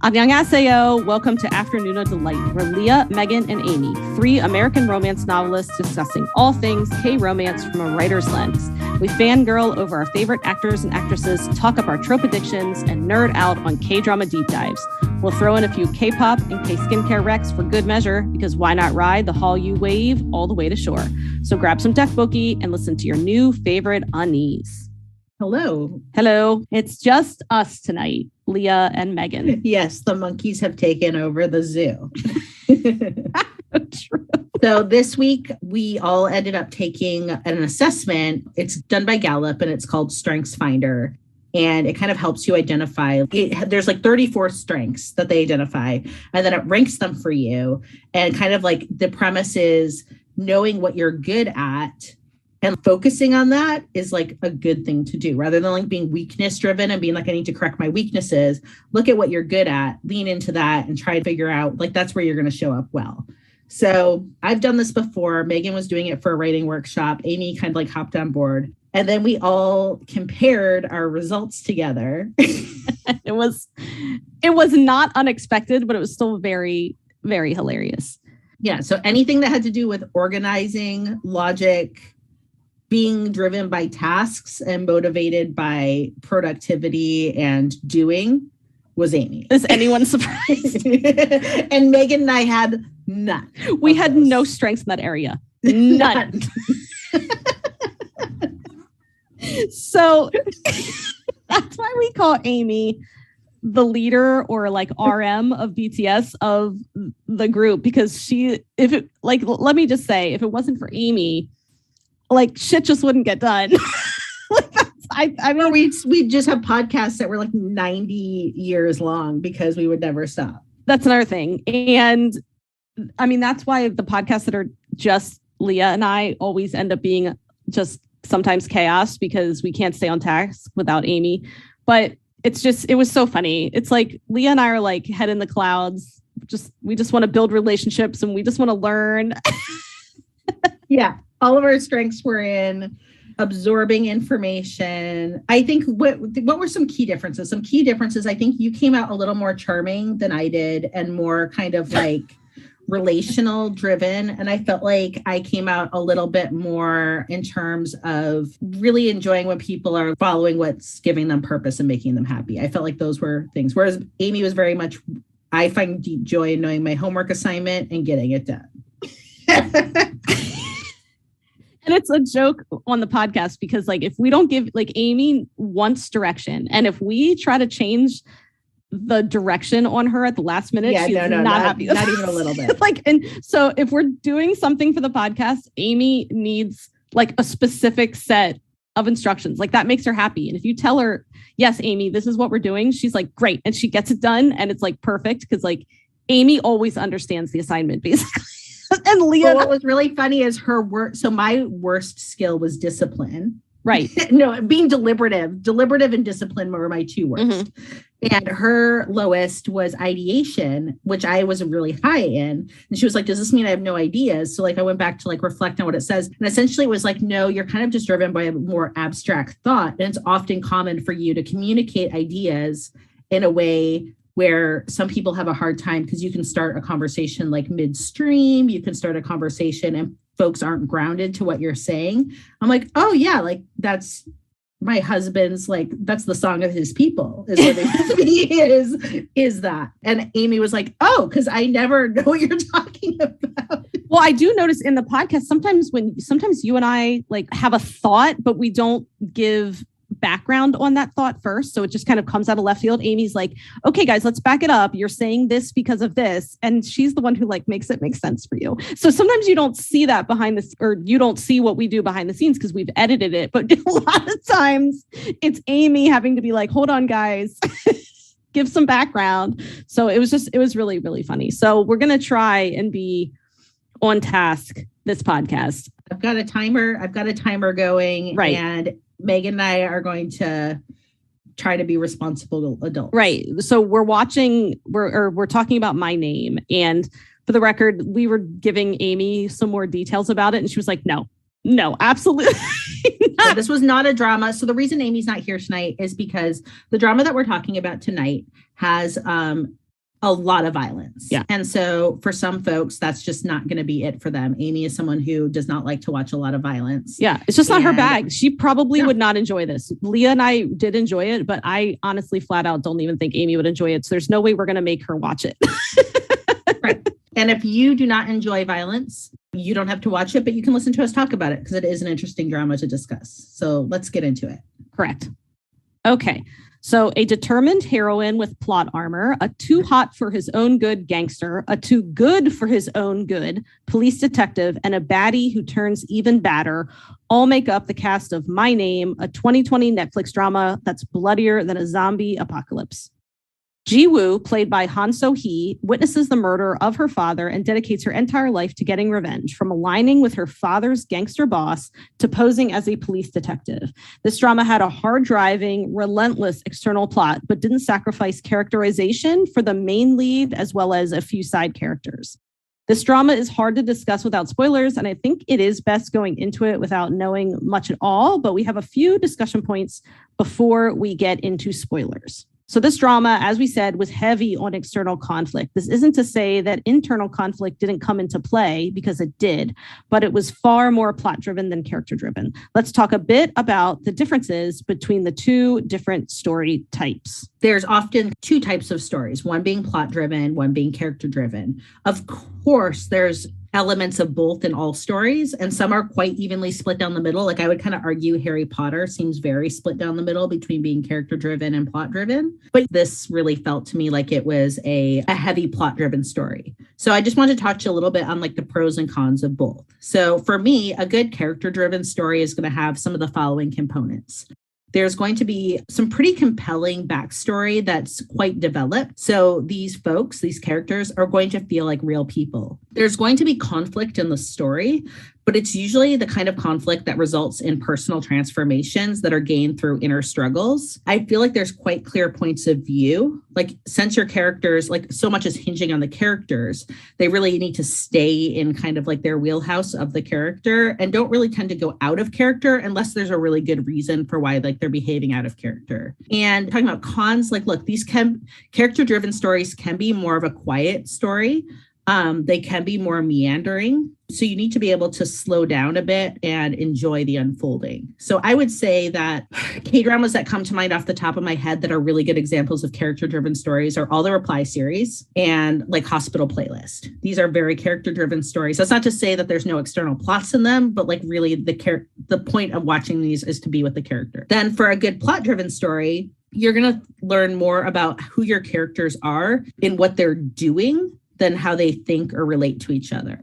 Annyeonghaseyo. Welcome to Afternoona Delight. We're Leah, Megan, and Amy, three American romance novelists discussing all things K-romance from a writer's lens. We fangirl over our favorite actors and actresses, talk up our trope addictions, and nerd out on K-drama deep dives. We'll throw in a few K-pop and K-skincare recs for good measure, because why not ride the Hallyu wave all the way to shore? So grab some tteokbokki and listen to your new favorite unease. Hello. Hello. It's just us tonight, Leah and Megan. Yes, the monkeys have taken over the zoo. True. So this week, we all ended up taking an assessment. It's done by Gallup, and it's called Strengthsfinder. And it kind of helps you identify. There's like 34 strengths that they identify, and then it ranks them for you. And kind of like the premise is knowing what you're good at and focusing on that is like a good thing to do, rather than like being weakness driven and being like, I need to correct my weaknesses. Look at what you're good at, lean into that, and try to figure out like that's where you're going to show up well. So I've done this before. Megan was doing it for a writing workshop. Amy kind of like hopped on board, and then we all compared our results together. It was not unexpected, but it was still very, very hilarious. Yeah. So anything that had to do with organizing, logic, being driven by tasks and motivated by productivity and doing was Amy. Is anyone surprised? And Megan and I had none. We had no strengths in that area. None. So that's why we call Amy the leader, or like RM of BTS of the group, because let me just say, if it wasn't for Amy, like shit just wouldn't get done. I mean, we just have podcasts that were like 90 years long because we would never stop. That's another thing. And I mean, that's why the podcasts that are just Leah and I always end up being just sometimes chaos, because we can't stay on task without Amy. But it was so funny. It's like Leah and I are like head in the clouds. We just want to build relationships, and we just want to learn. Yeah. All of our strengths were in absorbing information. I think what were some key differences? Some key differences, I think you came out a little more charming than I did, and more kind of like relational driven. And I felt like I came out a little bit more in terms of really enjoying when people are following what's giving them purpose and making them happy. I felt like those were things. Whereas Amy was very much, I find deep joy in knowing my homework assignment and getting it done. And it's a joke on the podcast, because like if we don't give, like, Amy wants direction, and if we try to change the direction on her at the last minute, she's not happy. Not even a little bit. And so if we're doing something for the podcast, Amy needs like a specific set of instructions. Like that makes her happy. And if you tell her, yes, Amy, this is what we're doing, she's like, great. And she gets it done. And it's like perfect, because like Amy always understands the assignment, basically. And Leah, what was really funny is her work. So my worst skill was discipline. Right. No, being deliberative and discipline were my two worst. Mm-hmm. And her lowest was ideation, which I was really high in. And she was like, does this mean I have no ideas? So like, I went back to like reflect on what it says. And essentially it was like, no, you're kind of just driven by a more abstract thought. And it's often common for you to communicate ideas in a way where some people have a hard time, because you can start a conversation like midstream, you can start a conversation and folks aren't grounded to what you're saying. I'm like, oh yeah, like that's my husband's, like, that's the song of his people is what it is that. And Amy was like, oh, because I never know what you're talking about. Well, I do notice in the podcast, sometimes you and I like have a thought, but we don't give background on that thought first. So it just kind of comes out of left field. Amy's like, okay, guys, let's back it up. You're saying this because of this. And she's the one who like makes it make sense for you. So sometimes you don't see that or you don't see what we do behind the scenes because we've edited it. But a lot of times it's Amy having to be like, hold on, guys, give some background. So it was really, really funny. So we're going to try and be on task this podcast. I've got a timer going. Right. And Megan and I are going to try to be responsible adults. Right. So we're talking about My Name. And for the record, we were giving Amy some more details about it. And she was like, no, absolutely not. So this was not a drama. So the reason Amy's not here tonight is because the drama that we're talking about tonight has a lot of violence. Yeah. And so for some folks, that's just not going to be it for them. Amy is someone who does not like to watch a lot of violence. Yeah. It's just not her bag. She probably would not enjoy this. Leah and I did enjoy it, but I honestly flat out don't even think Amy would enjoy it. So there's no way we're going to make her watch it. Right. And if you do not enjoy violence, you don't have to watch it, but you can listen to us talk about it because it is an interesting drama to discuss. So let's get into it. Correct. Okay. So a determined heroine with plot armor, a too hot for his own good gangster, a too good for his own good police detective, and a baddie who turns even badder all make up the cast of My Name, a 2020 Netflix drama that's bloodier than a zombie apocalypse. Ji-woo, played by So-hee, witnesses the murder of her father and dedicates her entire life to getting revenge, from aligning with her father's gangster boss to posing as a police detective. This drama had a hard-driving, relentless external plot, but didn't sacrifice characterization for the main lead as well as a few side characters. This drama is hard to discuss without spoilers, and I think it is best going into it without knowing much at all, but we have a few discussion points before we get into spoilers. So this drama, as we said, was heavy on external conflict. This isn't to say that internal conflict didn't come into play, because it did, but it was far more plot-driven than character-driven. Let's talk a bit about the differences between the two different story types. There's often two types of stories, one being plot-driven, one being character-driven. Of course, there's elements of both in all stories, and some are quite evenly split down the middle. Like I would kind of argue Harry Potter seems very split down the middle between being character-driven and plot-driven. But this really felt to me like it was a heavy plot-driven story. So I just want to talk to you a little bit on like the pros and cons of both. So for me, a good character-driven story is going to have some of the following components. There's going to be some pretty compelling backstory that's quite developed. So these folks, these characters are going to feel like real people. There's going to be conflict in the story, but it's usually the kind of conflict that results in personal transformations that are gained through inner struggles. I feel like there's quite clear points of view. Like since your characters, like so much is hinging on the characters, they really need to stay in kind of like their wheelhouse of the character and don't really tend to go out of character unless there's a really good reason for why like they're behaving out of character. And talking about cons, like, look, these character-driven stories can be more of a quiet story. They can be more meandering. So you need to be able to slow down a bit and enjoy the unfolding. So I would say that K-dramas that come to mind off the top of my head that are really good examples of character-driven stories are all the Reply series and like Hospital Playlist. These are very character-driven stories. That's not to say that there's no external plots in them, but like really the point of watching these is to be with the character. Then for a good plot-driven story, you're going to learn more about who your characters are and what they're doing than how they think or relate to each other.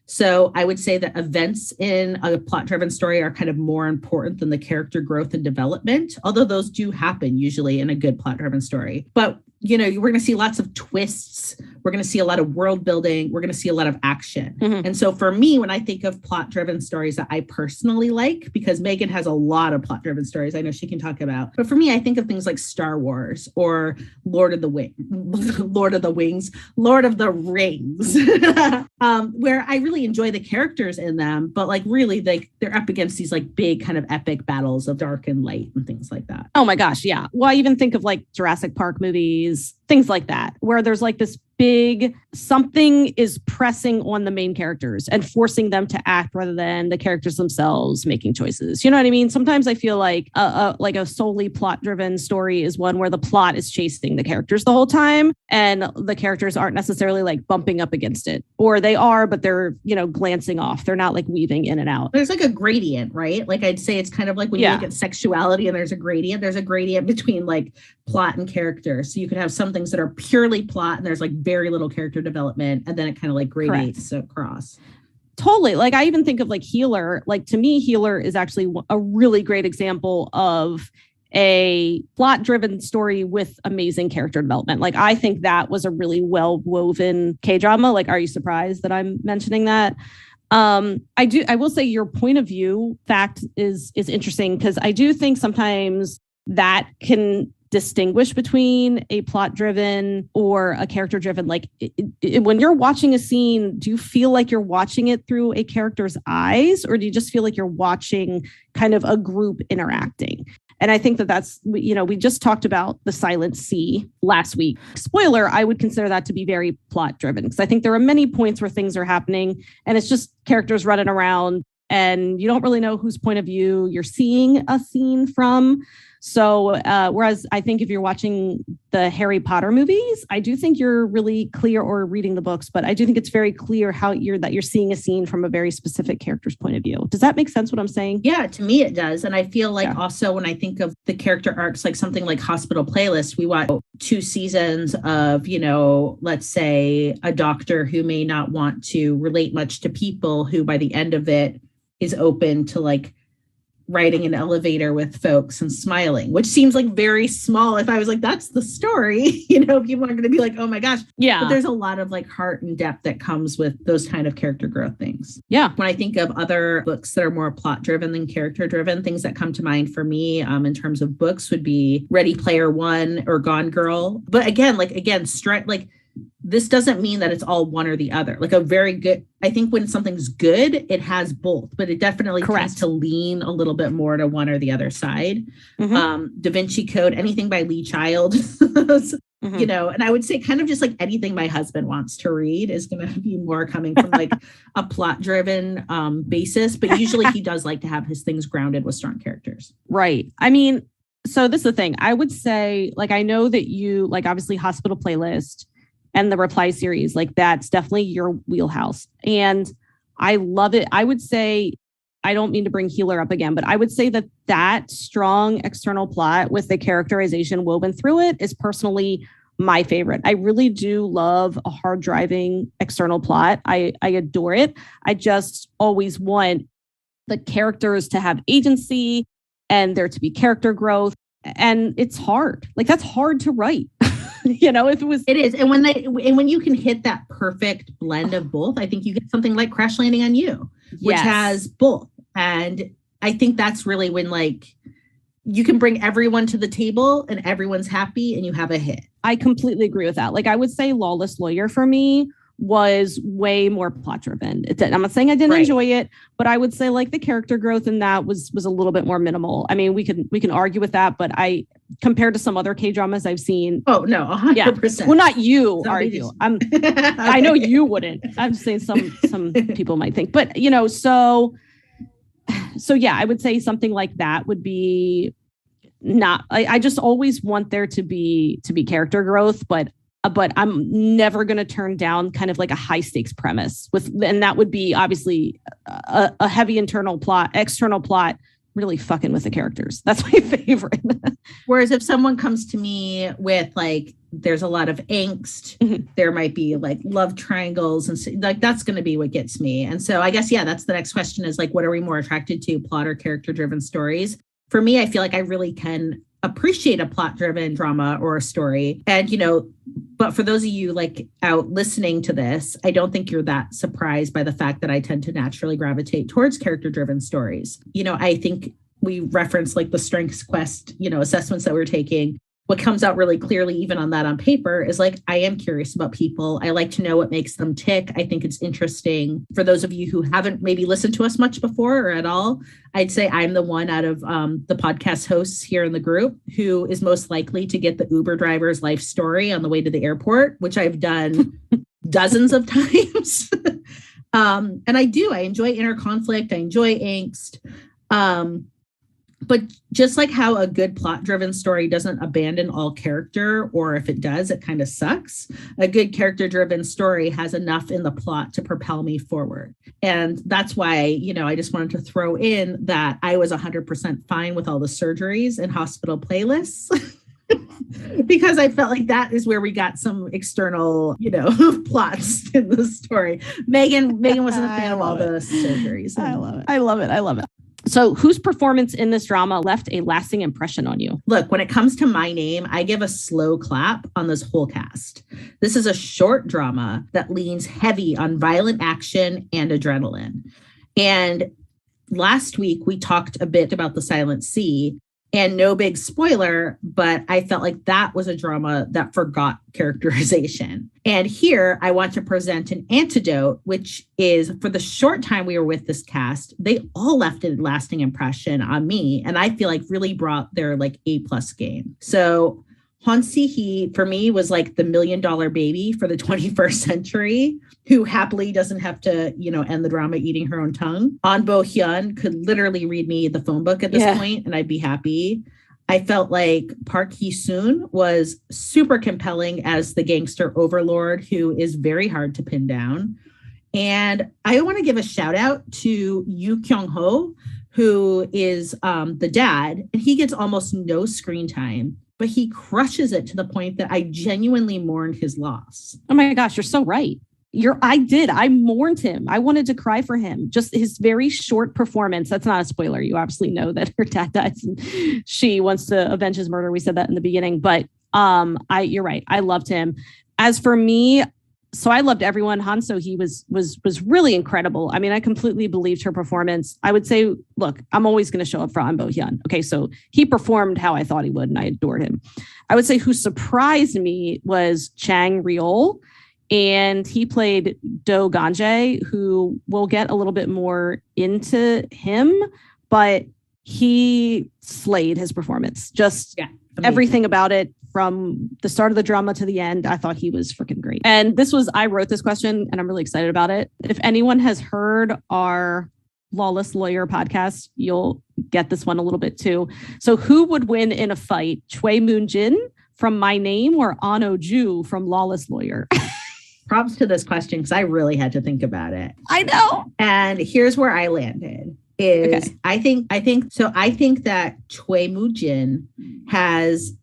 So I would say that events in a plot-driven story are kind of more important than the character growth and development, although those do happen usually in a good plot-driven story. But, you know, we're going to see lots of twists. We're going to see a lot of world building. We're going to see a lot of action. Mm-hmm. And so for me, when I think of plot-driven stories that I personally like, because Megan has a lot of plot-driven stories I know she can talk about. But for me, I think of things like Star Wars or Lord of the Rings, where I really enjoy the characters in them, but like really they're up against these like big kind of epic battles of dark and light and things like that. Oh my gosh. Yeah. Well, I even think of like Jurassic Park movies, things like that, where there's like this big something is pressing on the main characters and forcing them to act rather than the characters themselves making choices. You know what I mean? Sometimes I feel like a solely plot-driven story is one where the plot is chasing the characters the whole time and the characters aren't necessarily like bumping up against it, or they are, but they're, you know, glancing off. They're not like weaving in and out. There's like a gradient, right? Like I'd say it's kind of like when you look at sexuality and there's a gradient between like plot and character. So you could have some things that are purely plot and there's like very little character development, and then it kind of like gradiates across. Totally. Like I even think of like Healer. Like to me, Healer is actually a really great example of a plot-driven story with amazing character development. Like I think that was a really well-woven K-drama. Like, are you surprised that I'm mentioning that? I will say your point of view fact is interesting, because I do think sometimes that can distinguish between a plot-driven or a character-driven. Like when you're watching a scene, do you feel like you're watching it through a character's eyes, or do you just feel like you're watching kind of a group interacting? And I think that that's, we just talked about The Silent Sea last week. Spoiler, I would consider that to be very plot driven because I think there are many points where things are happening and it's just characters running around and you don't really know whose point of view you're seeing a scene from. So whereas I think if you're watching the Harry Potter movies, I do think you're really clear, or reading the books, but I do think it's very clear how you're seeing a scene from a very specific character's point of view. Does that make sense what I'm saying? Yeah, to me it does. And I feel like also when I think of the character arcs, like something like Hospital Playlist, we watch 2 seasons of, let's say a doctor who may not want to relate much to people, who by the end of it is open to like riding an elevator with folks and smiling, which seems like very small. If I was like, that's the story, people are going to be like, oh my gosh. Yeah. But there's a lot of like heart and depth that comes with those kind of character growth things. Yeah. When I think of other books that are more plot driven than character driven, things that come to mind for me in terms of books would be Ready Player One or Gone Girl. But again, this doesn't mean that it's all one or the other. Like a very good, I think when something's good, it has both, but it definitely tends to lean a little bit more to one or the other side. Da Vinci Code, anything by Lee Child, and I would say kind of just like anything my husband wants to read is going to be more coming from like a plot driven basis. But usually he does like to have his things grounded with strong characters. Right. I mean, so this is the thing. I would say, like, I know that you like obviously Hospital Playlist and the Reply series, like that's definitely your wheelhouse. And I love it. I would say, I don't mean to bring Healer up again, but I would say that strong external plot with the characterization woven through it is personally my favorite. I really do love a hard driving external plot. I adore it. I just always want the characters to have agency and there to be character growth. And it's hard. Like that's hard to write. It is. And when you can hit that perfect blend of both, I think you get something like Crash Landing on You, which has both. And I think that's really when like you can bring everyone to the table and everyone's happy and you have a hit. I completely agree with that. Like I would say Lawless Lawyer for me was way more plot driven. I'm not saying I didn't enjoy it, but I would say like the character growth in that was a little bit more minimal. I mean, we can argue with that, but compared to some other K-dramas I've seen. Oh no, 100%. Yeah. Well, not you argue. I know you wouldn't. I'm just saying some people might think, but so yeah, I would say something like that would be not. I just always want there to be character growth, but I'm never going to turn down kind of like a high stakes premise and that would be obviously a heavy external plot, really fucking with the characters. That's my favorite. Whereas if someone comes to me with like, there's a lot of angst, there might be like love triangles and like, that's going to be what gets me. And so I guess, that's the next question is like, what are we more attracted to, plot or character driven stories? For me, I feel like I really can appreciate a plot driven drama or a story. And, but for those of you like out listening to this, I don't think you're that surprised by the fact that I tend to naturally gravitate towards character driven stories. I think we referenced like the Strengths Quest, assessments that we're taking. What comes out really clearly, even on that on paper, is like, I am curious about people. I like to know what makes them tick. I think it's interesting. For those of you who haven't maybe listened to us much before or at all, I'd say I'm the one out of the podcast hosts here in the group who is most likely to get the Uber driver's life story on the way to the airport, which I've done dozens of times. And I enjoy inner conflict. I enjoy angst. But just like how a good plot-driven story doesn't abandon all character, or if it does, it kind of sucks, a good character-driven story has enough in the plot to propel me forward. And that's why, I just wanted to throw in that I was 100% fine with all the surgeries and hospital playlists. Because I felt like that is where we got some external, plots in the story. Megan wasn't a fan of all the surgeries. I love it. So whose performance in this drama left a lasting impression on you? Look, when it comes to My Name, I give a slow clap on this whole cast. This is a short drama that leans heavy on violent action and adrenaline. And last week, we talked a bit about The Silent Sea. And no big spoiler, but I felt like that was a drama that forgot characterization. And here I want to present an antidote, which is for the short time we were with this cast, they all left a lasting impression on me. And I feel like really brought their like A+ game. So So-hee, for me, was like the $1 million baby for the 21st century, who happily doesn't have to, end the drama eating her own tongue. Ahn Bo-hyun could literally read me the phone book at this point, and I'd be happy. I felt like Park Hee-soon was super compelling as the gangster overlord, who is very hard to pin down. And I want to give a shout out to Yoo Kyung-ho, who is the dad, and he gets almost no screen time, but he crushes it to the point that I genuinely mourned his loss. Oh my gosh, you're so right. I mourned him. I wanted to cry for him. Just his very short performance. That's not a spoiler. You absolutely know that her dad dies and she wants to avenge his murder. We said that in the beginning, but you're right. I loved him. As for me, so I loved everyone. Han So-hee was really incredible. I mean, I completely believed her performance. I would say, look, I'm always going to show up for Ahn Bo-hyun. Okay, so he performed how I thought he would, and I adored him. I would say who surprised me was Chang Ryul, and he played Do Ganje, who we'll get a little bit more into him, but he slayed his performance. Just everything about it. From the start of the drama to the end, I thought he was freaking great. And I wrote this question and I'm really excited about it. If anyone has heard our Lawless Lawyer podcast, you'll get this one a little bit too. So who would win in a fight? Choi Moon-jin from My Name or Ahn Bo-hyun from Lawless Lawyer? Props to this question because I really had to think about it. I know. And here's where I landed. I think that Choi Moon-jin has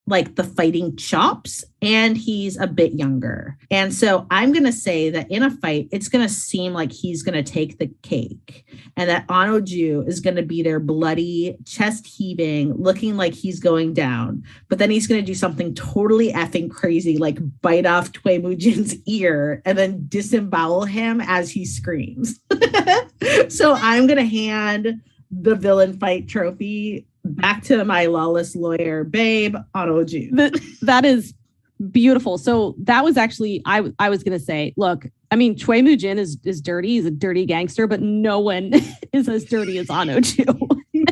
like the fighting chops and he's a bit younger. And so I'm going to say that in a fight, it's going to seem like he's going to take the cake and that Ahn Bo-hyun is going to be there bloody, chest heaving, looking like he's going down. But then he's going to do something totally effing crazy, like bite off Choi Moon-jin's ear and then disembowel him as he screams. So I'm going to hand the villain fight trophy back to my Lawless Lawyer babe, Ahn Bo-hyun. That is beautiful. So that was actually, I was going to say, look, I mean, Choi Moon-jin is dirty. He's a dirty gangster, but no one is as dirty as Ahn Bo-hyun. He's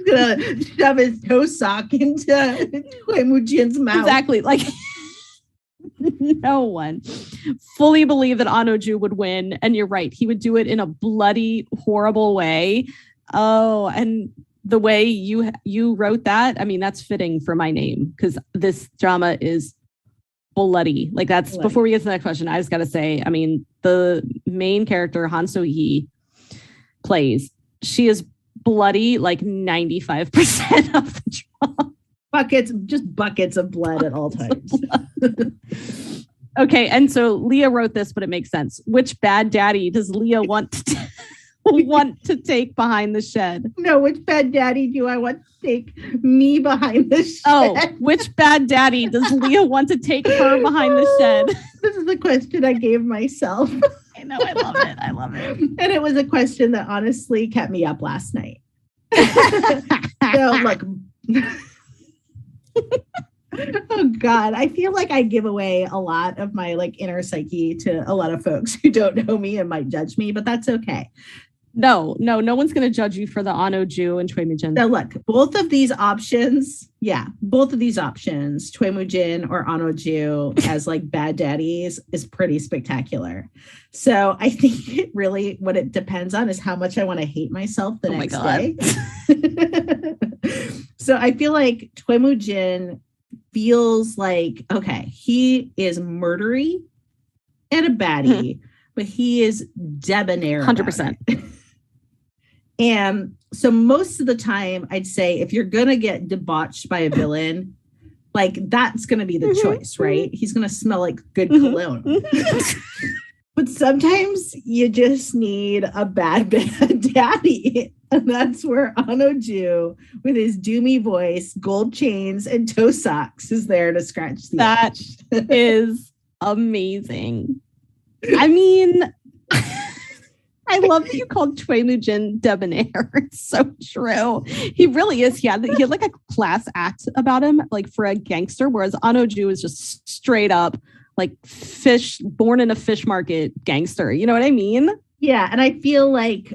going to shove his toe sock into Choi Moon-jin's mouth. Exactly. Like, no one fully believed that Ahn Bo-hyun would win. And you're right. He would do it in a bloody, horrible way. Oh, and the way you wrote that, I mean, that's fitting for My Name because this drama is bloody. Like that's bloody. Before we get to the next question, I just got to say, I mean, the main character, Han So-hee, plays. She is bloody like 95% of the drama. Buckets of blood at all times. Okay, and so Leah wrote this, but it makes sense. Which bad daddy does Leah want to take behind the shed? No, which bad daddy do I want to take me behind the shed? Oh, which bad daddy does Leah want to take her behind the shed? This is the question I gave myself. I know, I love it. I love it. And it was a question that honestly kept me up last night. So look. Oh God, I feel like I give away a lot of my like inner psyche to a lot of folks who don't know me and might judge me, but that's okay. No one's going to judge you for the Ahn Bo-hyun and Choi Moon-jin. So look, both of these options, Choi Moon-jin or Ahn Bo-hyun as like bad daddies is pretty spectacular. So I think it really, what it depends on is how much I want to hate myself the next day. So I feel like Choi Moon-jin feels like, okay, he is murdery and a baddie, but he is debonair. 100%. And so most of the time, I'd say if you're going to get debauched by a villain, like that's going to be the choice, right? He's going to smell like good cologne. But sometimes you just need a bad daddy. And that's where Ahn Bo-hyun, with his doomy voice, gold chains, and toe socks, is there to scratch the itch. Is amazing. I mean, I love that you called Choi Moo-jin debonair. It's so true. He really is. He had like a class act about him, like for a gangster, whereas Ahn Bo-hyun is just straight up like born in a fish market gangster. You know what I mean? Yeah. And I feel like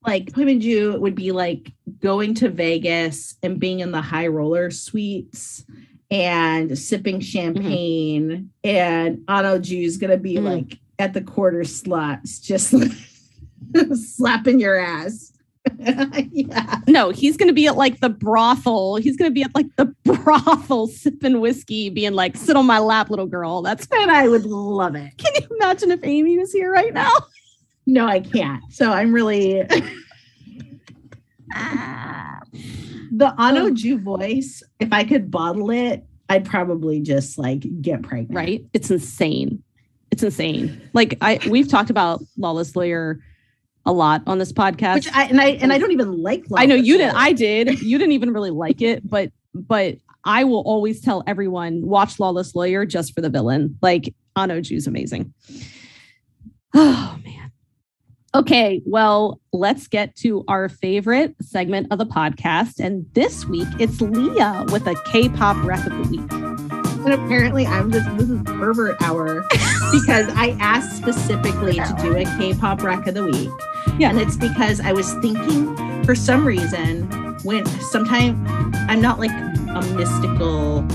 Choi Moo-jin would be like going to Vegas and being in the high roller suites and sipping champagne, and Ahn Bo-hyun is going to be like at the quarter slots, just like slapping your ass. Yeah. No, he's going to be at like the brothel. He's going to be at like the brothel sipping whiskey, being like, sit on my lap, little girl. And I would love it. Can you imagine if Amy was here right now? No, I can't. So I'm really... The Ahn Bo-hyun voice, if I could bottle it, I'd probably just like get pregnant. Right? It's insane. It's insane. Like we've talked about Lawless Lawyer a lot on this podcast. Which I don't even like Lawless I know you Lawyer. didn't. I did. You didn't even really like it, but I will always tell everyone, watch Lawless Lawyer just for the villain. Like Ahn Bo-hyun's amazing. Oh man. Okay, well, let's get to our favorite segment of the podcast. And this week, it's Leah with a K-pop rec of the week. And apparently this is pervert hour because I asked specifically to do a K-pop rec of the week. Yeah. And it's because I was thinking, for some reason, sometimes I'm not like a mystical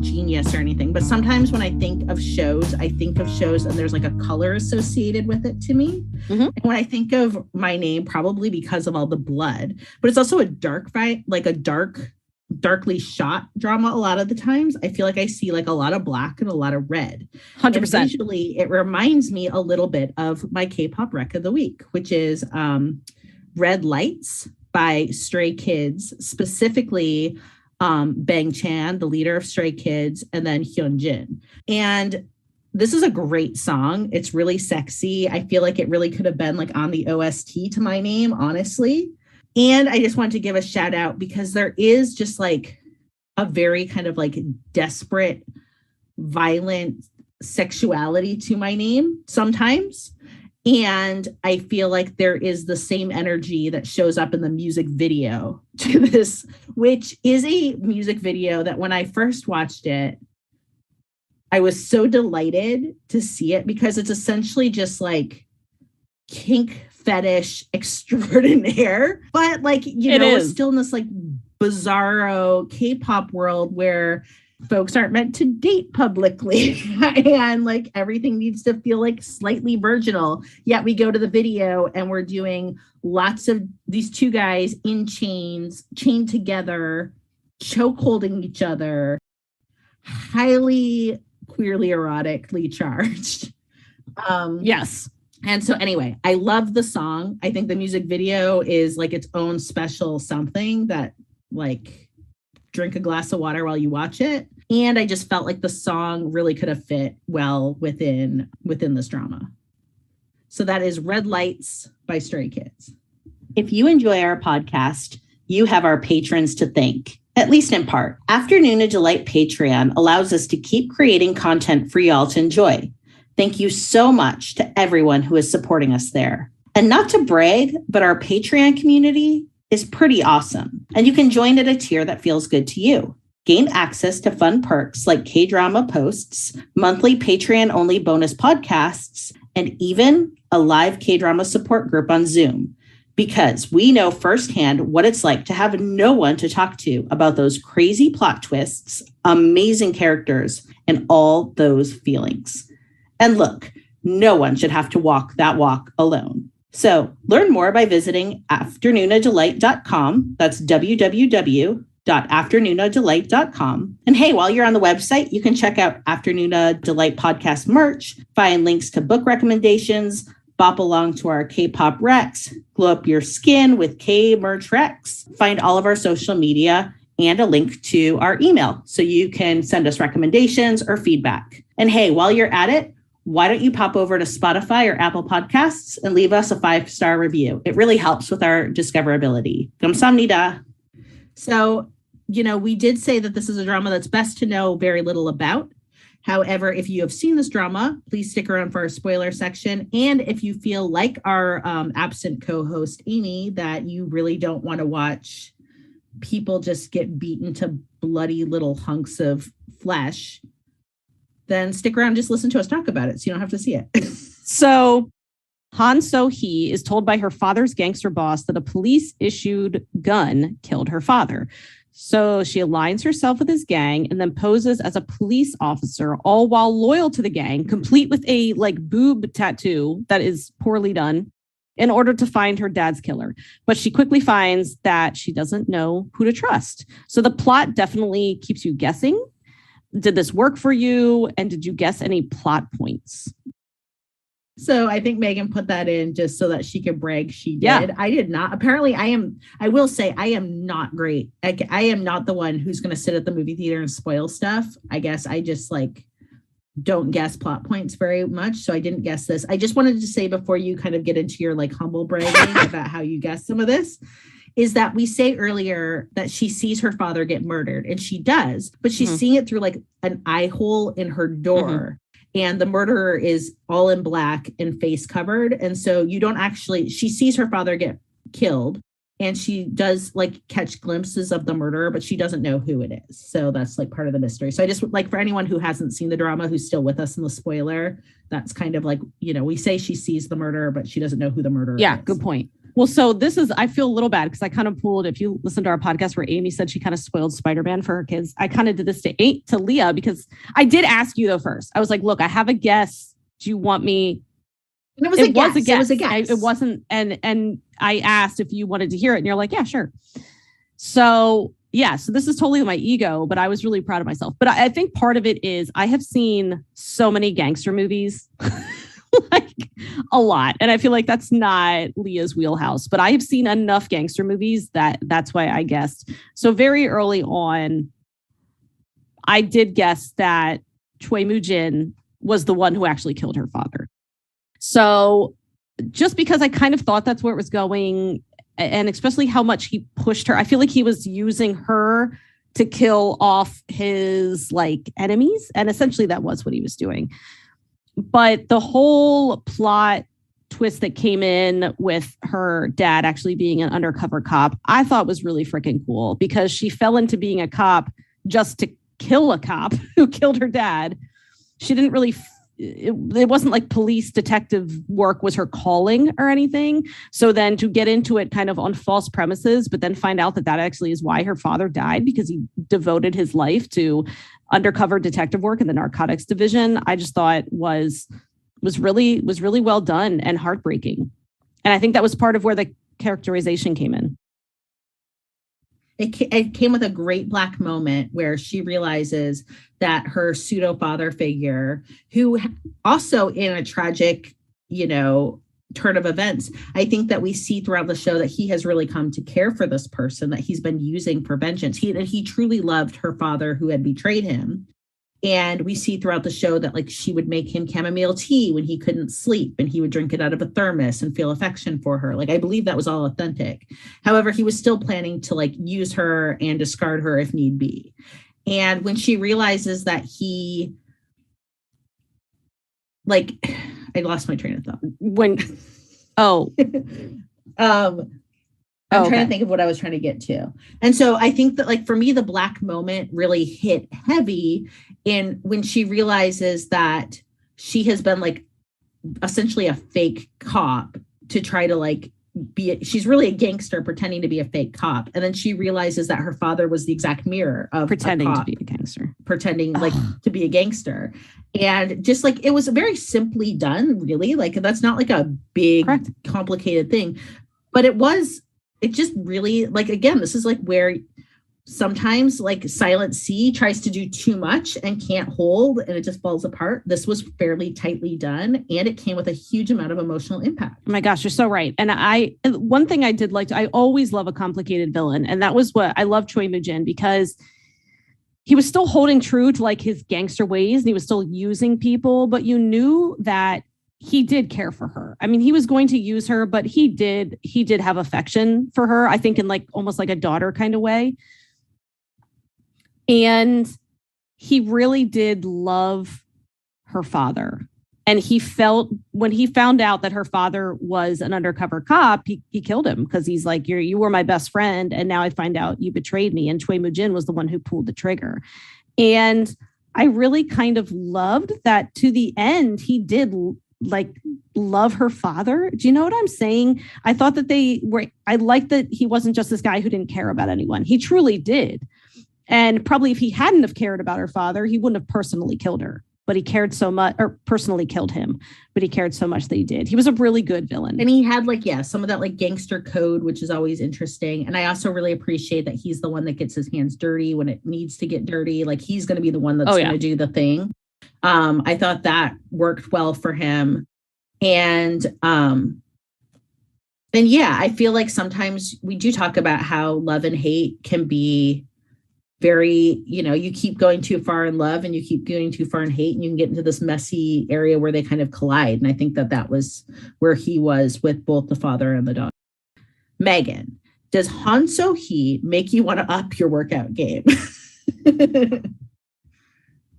genius or anything, but sometimes when I think of shows and there's like a color associated with it to me. Mm-hmm. And when I think of My Name, probably because of all the blood, but it's also a dark fight, like a darkly shot drama. A lot of the times I feel like I see like a lot of black and a lot of red. 100%. Visually, it reminds me a little bit of my K-pop rec of the week, which is Red Lights by Stray Kids, specifically Bang Chan, the leader of Stray Kids, and then Hyunjin. And this is a great song. It's really sexy. I feel like it really could have been like on the OST to My Name, honestly. And I just want to give a shout out because there is just like a very kind of like desperate, violent sexuality to My Name sometimes. And I feel like there is the same energy that shows up in the music video to this, which is a music video that when I first watched it, I was so delighted to see it because it's essentially just like kink fetish extraordinaire. But like, we're still in this like bizarro K-pop world where folks aren't meant to date publicly and like everything needs to feel like slightly virginal. Yet we go to the video and we're doing lots of these two guys in chains, chained together, choke holding each other, highly queerly erotically charged. Yes. And so anyway, I love the song. I think the music video is like its own special something that like drink a glass of water while you watch it. And I just felt like the song really could have fit well within this drama. So that is Red Lights by Stray Kids. If you enjoy our podcast, you have our patrons to thank, at least in part. Afternoona Delight Patreon allows us to keep creating content for y'all to enjoy. Thank you so much to everyone who is supporting us there. And not to brag, but our Patreon community is pretty awesome. And you can join at a tier that feels good to you. Gain access to fun perks like K-drama posts, monthly Patreon-only bonus podcasts, and even a live K-drama support group on Zoom. Because we know firsthand what it's like to have no one to talk to about those crazy plot twists, amazing characters, and all those feelings. And look, no one should have to walk that walk alone. So learn more by visiting afternoonadelight.com. That's www.afternoonadelight.com. And hey, while you're on the website, you can check out Afternoona Delight podcast merch, find links to book recommendations, bop along to our K-pop recs, glow up your skin with K-merch recs, find all of our social media, and a link to our email so you can send us recommendations or feedback. And hey, while you're at it, why don't you pop over to Spotify or Apple Podcasts and leave us a 5-star review? It really helps with our discoverability. 감사합니다. So, we did say that this is a drama that's best to know very little about. However, if you have seen this drama, please stick around for our spoiler section. And if you feel like our absent co-host, Amy, that you really don't want to watch people just get beaten to bloody little hunks of flesh, then stick around, just listen to us talk about it so you don't have to see it. So So-hee is told by her father's gangster boss that a police-issued gun killed her father. So she aligns herself with his gang and then poses as a police officer, all while loyal to the gang, complete with a boob tattoo that is poorly done, in order to find her dad's killer. But she quickly finds that she doesn't know who to trust. So the plot definitely keeps you guessing. Did this work for you? And did you guess any plot points? So I think Megan put that in just so that she could brag she did. Yeah. I did not. Apparently I will say I am not great. I am not the one who's going to sit at the movie theater and spoil stuff. I guess I just don't guess plot points very much. So I didn't guess this. I just wanted to say before you kind of get into your humble bragging about how you guessed some of this, is that we say earlier that she sees her father get murdered, and she does, but she's seeing it through an eye hole in her door. Mm-hmm. And the murderer is all in black and face covered. And so she sees her father get killed, and she does catch glimpses of the murderer, but she doesn't know who it is. So that's part of the mystery. So I just for anyone who hasn't seen the drama, who's still with us in the spoiler, that's kind of we say she sees the murderer, but she doesn't know who the murderer is. Yeah, good point. Well, so I feel a little bad because I kind of pulled, if you listen to our podcast where Amy said she kind of spoiled Spider-Man for her kids, I kind of did this to Leah, because I did ask you though first. I was like, look, I have a guess. Do you want me? And it was a guess. It was a guess. It wasn't. And I asked if you wanted to hear it, and you're like, yeah, sure. So yeah, so this is totally my ego, but I was really proud of myself. But I think part of it is I have seen so many gangster movies. A lot. And I feel like that's not Leah's wheelhouse, but I have seen enough gangster movies that's why I guessed. So very early on, I did guess that Choi Moo-jin was the one who actually killed her father. So just because I kind of thought that's where it was going, and especially how much he pushed her, I feel like he was using her to kill off his enemies. And essentially that was what he was doing. But the whole plot twist that came in with her dad actually being an undercover cop, I thought was really freaking cool, because she fell into being a cop just to kill a cop who killed her dad. She didn't really, it wasn't police detective work was her calling or anything. So then to get into it kind of on false premises, but then find out that actually is why her father died, because he devoted his life to undercover detective work in the narcotics division, I just thought was really well done and heartbreaking. And I think that was part of where the characterization came in. It came with a great black moment where she realizes that her pseudo father figure, who also in a tragic, turn of events, I think that we see throughout the show that he has really come to care for this person that he's been using for vengeance. He truly loved her father who had betrayed him. And we see throughout the show that she would make him chamomile tea when he couldn't sleep, and he would drink it out of a thermos and feel affection for her. I believe that was all authentic. However, he was still planning to use her and discard her if need be. And when she realizes that he I lost my train of thought. I'm trying to think of what I was trying to get to. And so I think that for me, the black moment really hit heavy in when she realizes that she has been essentially a fake cop to try to she's really a gangster pretending to be a fake cop. And then she realizes that her father was the exact mirror of pretending to be a gangster, pretending to be a gangster. And just it was very simply done, really. That's not a big, correct, complicated thing, but it just really again, this is where sometimes Silent C tries to do too much and can't hold, and it just falls apart. This was fairly tightly done, and it came with a huge amount of emotional impact. Oh my gosh, you're so right. And one thing I did I always love a complicated villain. And that was what I love Choi Moo-jin, because he was still holding true to his gangster ways, and he was still using people, but you knew that he did care for her. I mean, he was going to use her, but he did have affection for her, I think in almost a daughter kind of way. And he really did love her father. And he felt when he found out that her father was an undercover cop, he killed him because he's like, you were my best friend. And now I find out you betrayed me. And Choi Moo-jin was the one who pulled the trigger. And I really kind of loved that to the end, he did like love her father. Do you know what I'm saying? I thought that I liked that he wasn't just this guy who didn't care about anyone. He truly did. And probably if he hadn't have cared about her father, he wouldn't have personally killed her. But he cared so much, or personally killed him, but he cared so much that he did. He was a really good villain. And he had like, some of that like gangster code, which is always interesting. And I also really appreciate that he's the one that gets his hands dirty when it needs to get dirty. Like he's going to be the one that's going to do the thing. I thought that worked well for him. And yeah, I feel like sometimes we do talk about how love and hate can be very, you keep going too far in love and you keep going too far in hate, and you can get into this messy area where they kind of collide. And I think that was where he was with both the father and the daughter. Megan, does So-hee make you want to up your workout game?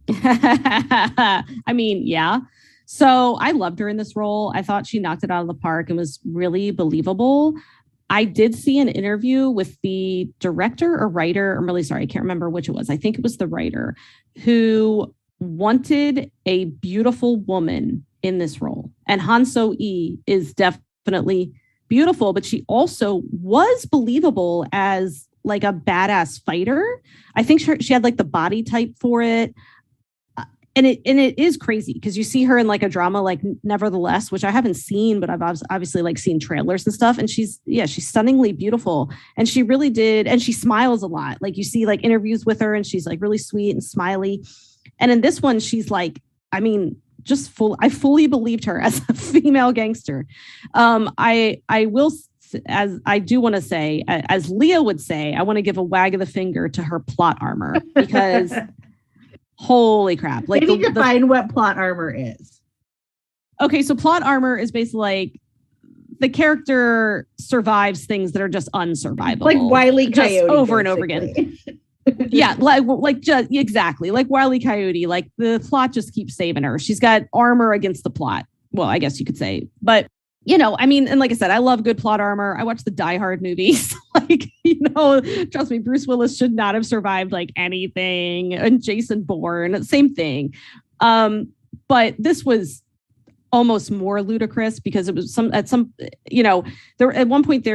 I mean, yeah. So I loved her in this role. I thought she knocked it out of the park and was really believable. I did see an interview with the director or writer. I'm really sorry. I can't remember which it was. I think it was the writer who wanted a beautiful woman in this role. And Han So-hee is definitely beautiful, but she also was believable as like a badass fighter. I think she had like the body type for it. And it is crazy because you see her in like a drama like Nevertheless, which I haven't seen, but I've obviously like seen trailers and stuff. And she's stunningly beautiful. And she really did. And she smiles a lot. Like you see like interviews with her and she's like really sweet and smiley. And in this one, she's like, I mean, I fully believed her as a female gangster. I will, as I do want to say, as Leah would say, I want to give a wag of the finger to her plot armor because holy crap. Like maybe define what plot armor is. Okay, so plot armor is basically like the character survives things that are just unsurvivable. Like Wile E. Coyote. Over and over again. Yeah, like just exactly. Like Wile E. Coyote. Like the plot just keeps saving her. She's got armor against the plot. Well, I guess you could say. But I mean, and like I said, I love good plot armor. I watch the Die Hard movies. Like, trust me, Bruce Willis should not have survived like anything. And Jason Bourne, same thing. But this was almost more ludicrous because it was there at one point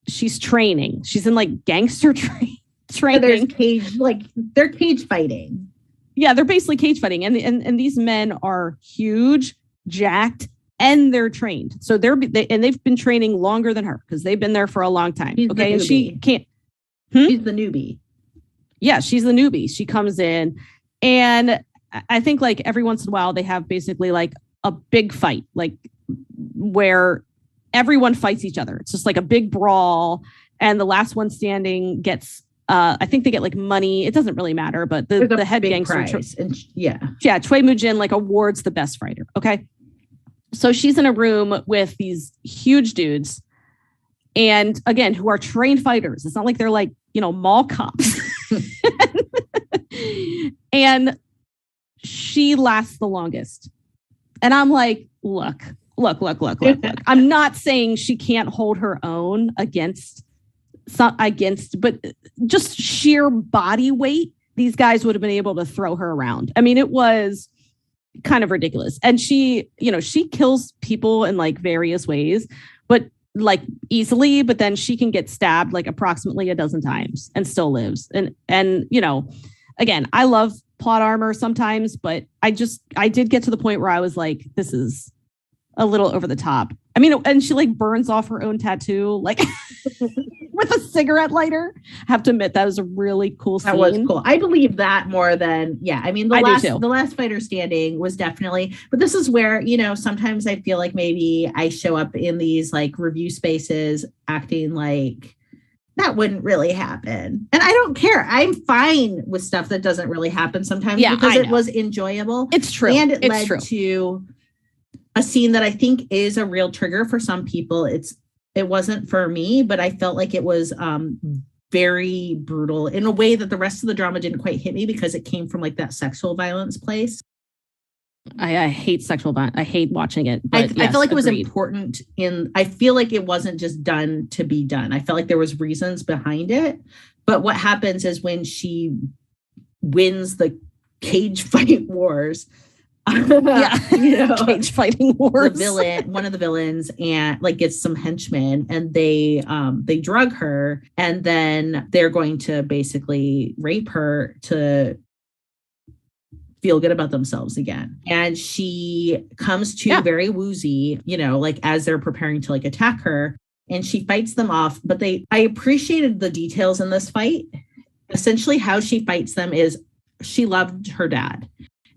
she's training. She's in like gangster training. There's they're cage fighting. Yeah, they're basically cage fighting. And these men are huge, jacked, and they're trained. So they've been training longer than her because they've been there for a long time. Okay. And she can't. She's the newbie. Yeah, she's the newbie. She comes in and I think like every once in a while they have basically like a big fight, like where everyone fights each other. It's just like a big brawl. And the last one standing gets, I think they get like money. It doesn't really matter, but the head gangster. Yeah. Choi Moo-jin like awards the best fighter. Okay. So she's in a room with these huge dudes and again, who are trained fighters. It's not like they're like, mall cops. And she lasts the longest. And I'm like, look. I'm not saying she can't hold her own against, but just sheer body weight, these guys would have been able to throw her around. I mean, it was kind of ridiculous. And she kills people in like various ways, but like easily, but then she can get stabbed like approximately a dozen times and still lives. And again, I love plot armor sometimes, but I did get to the point where I was like, this is a little over the top. I mean, and she like burns off her own tattoo, like with a cigarette lighter. I have to admit that was a really cool scene. That was cool. I believe that more than, I mean, the last fighter standing was definitely, but this is where, sometimes I feel like maybe I show up in these like review spaces acting like that wouldn't really happen. And I don't care. I'm fine with stuff that doesn't really happen sometimes because it was enjoyable. It's true. And it led to a scene that I think is a real trigger for some people. It wasn't for me, but I felt like it was very brutal in a way that the rest of the drama didn't quite hit me because it came from like that sexual violence place. I hate sexual violence. I hate watching it. I But yes, feel like it was agreed. important I feel like it wasn't just done to be done. I felt like there was reasons behind it. But what happens is when she wins the cage fight wars, cage fighting wars. One of the villains, and like gets some henchmen, and they drug her, and then they're going to basically rape her to feel good about themselves again. And she comes to very woozy, like as they're preparing to like attack her, and she fights them off. But I appreciated the details in this fight. Essentially how she fights them is she loved her dad.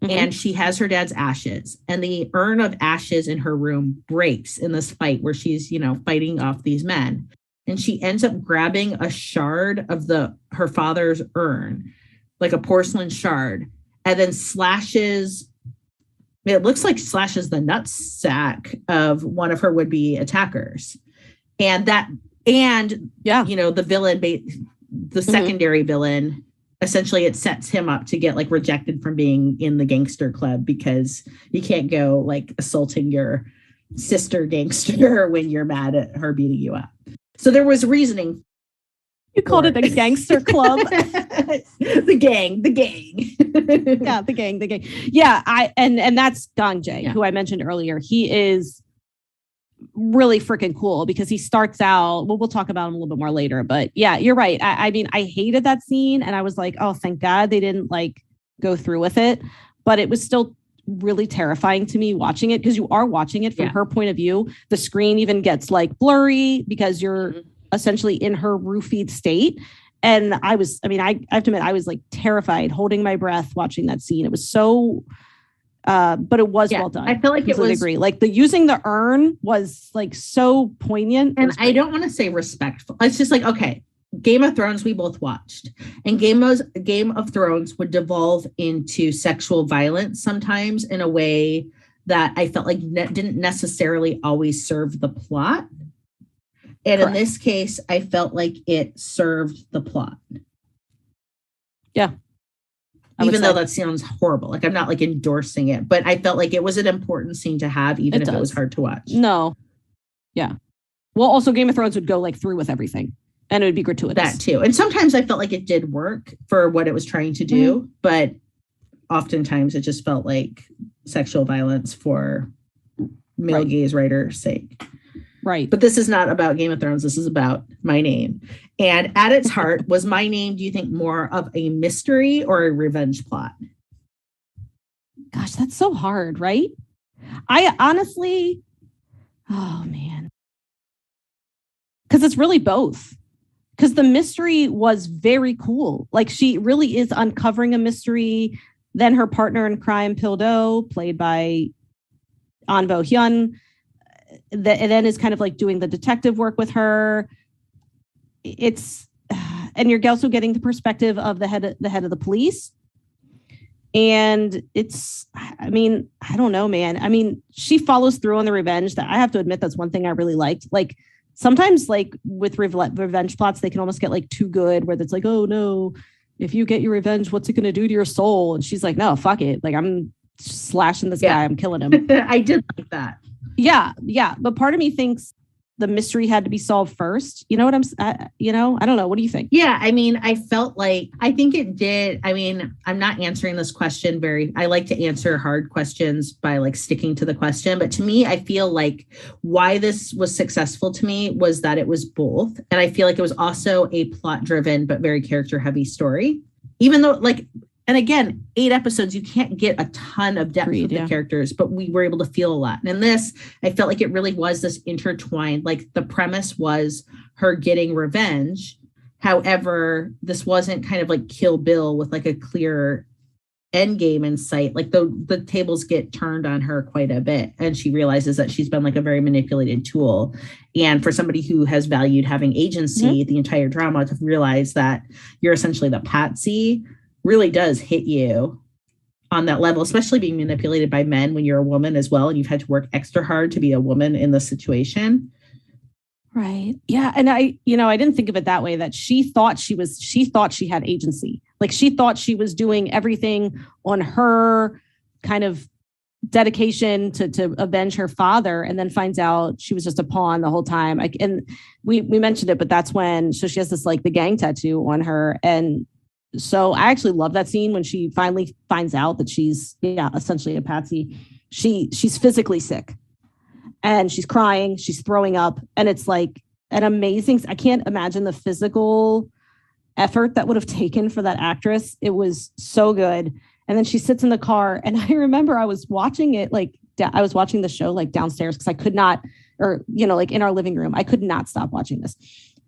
And she has her dad's ashes, and the urn of ashes in her room breaks in this fight where she's, fighting off these men. And she ends up grabbing a shard of her father's urn, like a porcelain shard, and then slashes the nutsack of one of her would-be attackers. And the villain, the secondary villain, essentially it sets him up to get like rejected from being in the gangster club because you can't go like assaulting your sister gangster when you're mad at her beating you up. So there was reasoning. You called it a gangster club. the gang. Yeah, the gang. Yeah, and that's Gong Jae, who I mentioned earlier. He is really freaking cool because he starts out, we'll talk about him a little bit more later, but yeah, you're right. I mean, I hated that scene and I was like, oh, thank God they didn't like go through with it, but it was still really terrifying to me watching it because you are watching it from her point of view. The screen even gets like blurry because you're essentially in her roofied state. And I have to admit, I was like terrified, holding my breath watching that scene. It was so but it was well done. I feel like it was agree. Like the using the urn was like so poignant. And I don't want to say respectful. It's just like, okay, Game of Thrones we both watched, and Game of Thrones would devolve into sexual violence sometimes in a way that I felt like didn't necessarily always serve the plot. And in this case, I felt like it served the plot. Yeah. Even though that sounds horrible. Like I'm not like endorsing it, but I felt like it was an important scene to have, even if it was hard to watch. No. Yeah. Well, also Game of Thrones would go like through with everything and it would be gratuitous. That too. And sometimes I felt like it did work for what it was trying to do, but oftentimes it just felt like sexual violence for male gaze writer's sake. Right. But this is not about Game of Thrones. This is about My Name. And at its heart, was My Name, do you think, more of a mystery or a revenge plot? Gosh, that's so hard, right? I honestly, oh man. Because it's really both. Because the mystery was very cool. Like she really is uncovering a mystery. Then her partner in crime, Pildo, played by Ahn Bo-hyun, and then is kind of like doing the detective work with her. And you're also getting the perspective of the head of the police. And I don't know, man. I mean, she follows through on the revenge. That I have to admit, that's one thing I really liked. Like sometimes like with revenge plots, they can almost get like too good where it's like, oh no, if you get your revenge, what's it going to do to your soul? And she's like, no, fuck it. Like I'm slashing this guy. I'm killing him. I did like that. Yeah. But part of me thinks the mystery had to be solved first. You know what I don't know. What do you think? Yeah. I mean, I think it did. I mean, I'm not answering this question I like to answer hard questions by like sticking to the question. But to me, I feel like why this was successful to me was that it was both. And I feel like it was also a plot driven, but very character heavy story, even though and again, 8 episodes, you can't get a ton of depth with the characters, but we were able to feel a lot. And in this, I felt like it really was this intertwined, like the premise was her getting revenge. However, this wasn't kind of like Kill Bill with like a clear end game in sight. Like the tables get turned on her quite a bit. And she realizes that she's been like a very manipulated tool. And for somebody who has valued having agency, the entire drama, to realize that you're essentially the patsy really does hit you on that level, especially being manipulated by men when you're a woman as well. And you've had to work extra hard to be a woman in this situation. Right. Yeah. And I didn't think of it that way, that she thought she had agency. Like she thought she was doing everything on her kind of dedication to avenge her father, and then finds out she was just a pawn the whole time. And we mentioned it, but that's when, so she has this like the gang tattoo on her. And so I actually love that scene when she finally finds out that she's essentially a patsy. She's physically sick and she's crying, she's throwing up, and it's like an amazing, I can't imagine the physical effort that would have taken for that actress. It was so good. And then she sits in the car, and I remember I was watching it, like I was watching the show like downstairs because I could not, or like in our living room, I could not stop watching this.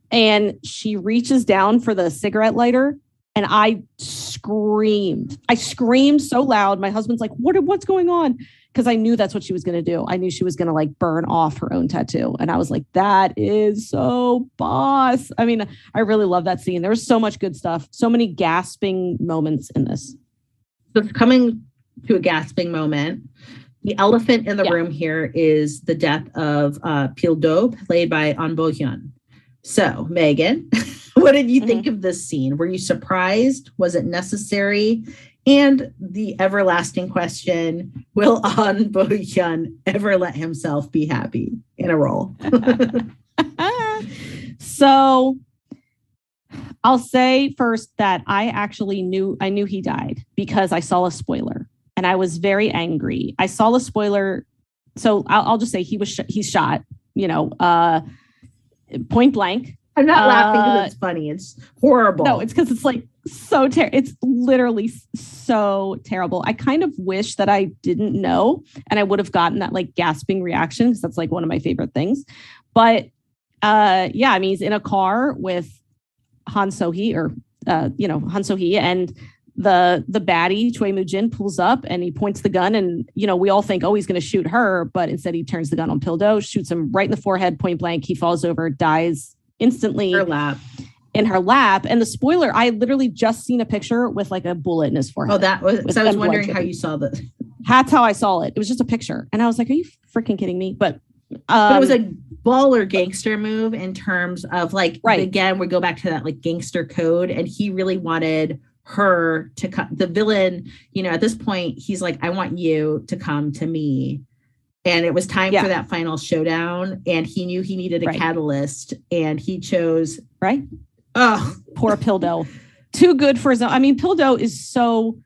And she reaches down for the cigarette lighter, and I screamed. I screamed so loud. My husband's like, what's going on? Because I knew that's what she was going to do. I knew she was going to like burn off her own tattoo. And I was like, that is so boss. I mean, I really love that scene. There was so much good stuff. So many gasping moments in this. So coming to a gasping moment, the elephant in the room here is the death of Pil-do, played by Ahn Bo-hyun. So, Megan, what did you think of this scene? Were you surprised? Was it necessary? And the everlasting question, will Ahn Bo-hyun ever let himself be happy in a role? So I'll say first that I knew he died because I saw a spoiler and I was very angry. I saw a spoiler. So I'll just say he's shot, point blank. I'm not laughing because it's funny. It's horrible. No, it's because it's like so terrible. It's literally so terrible. I kind of wish that I didn't know and I would have gotten that like gasping reaction, because that's like one of my favorite things. But I mean, he's in a car with Han So-hee Han So-hee, and the baddie Choi Moo-jin pulls up and he points the gun, and we all think, oh, he's going to shoot her, but instead he turns the gun on Pil-do, shoots him right in the forehead, point blank. He falls over, dies instantly in her lap. And the spoiler, I literally just seen a picture with like a bullet in his forehead. Oh, that was, so I was wondering how you saw this. That's how I saw it. It was just a picture. And I was like, are you freaking kidding me? But it was a baller gangster move in terms of like, again, we go back to that like gangster code. And he really wanted her to come, the villain, at this point, he's like, I want you to come to me. And it was time for that final showdown. And he knew he needed a catalyst, and he chose. Right. Oh, poor Pil-do. Too good for his own. I mean, Pil-do is so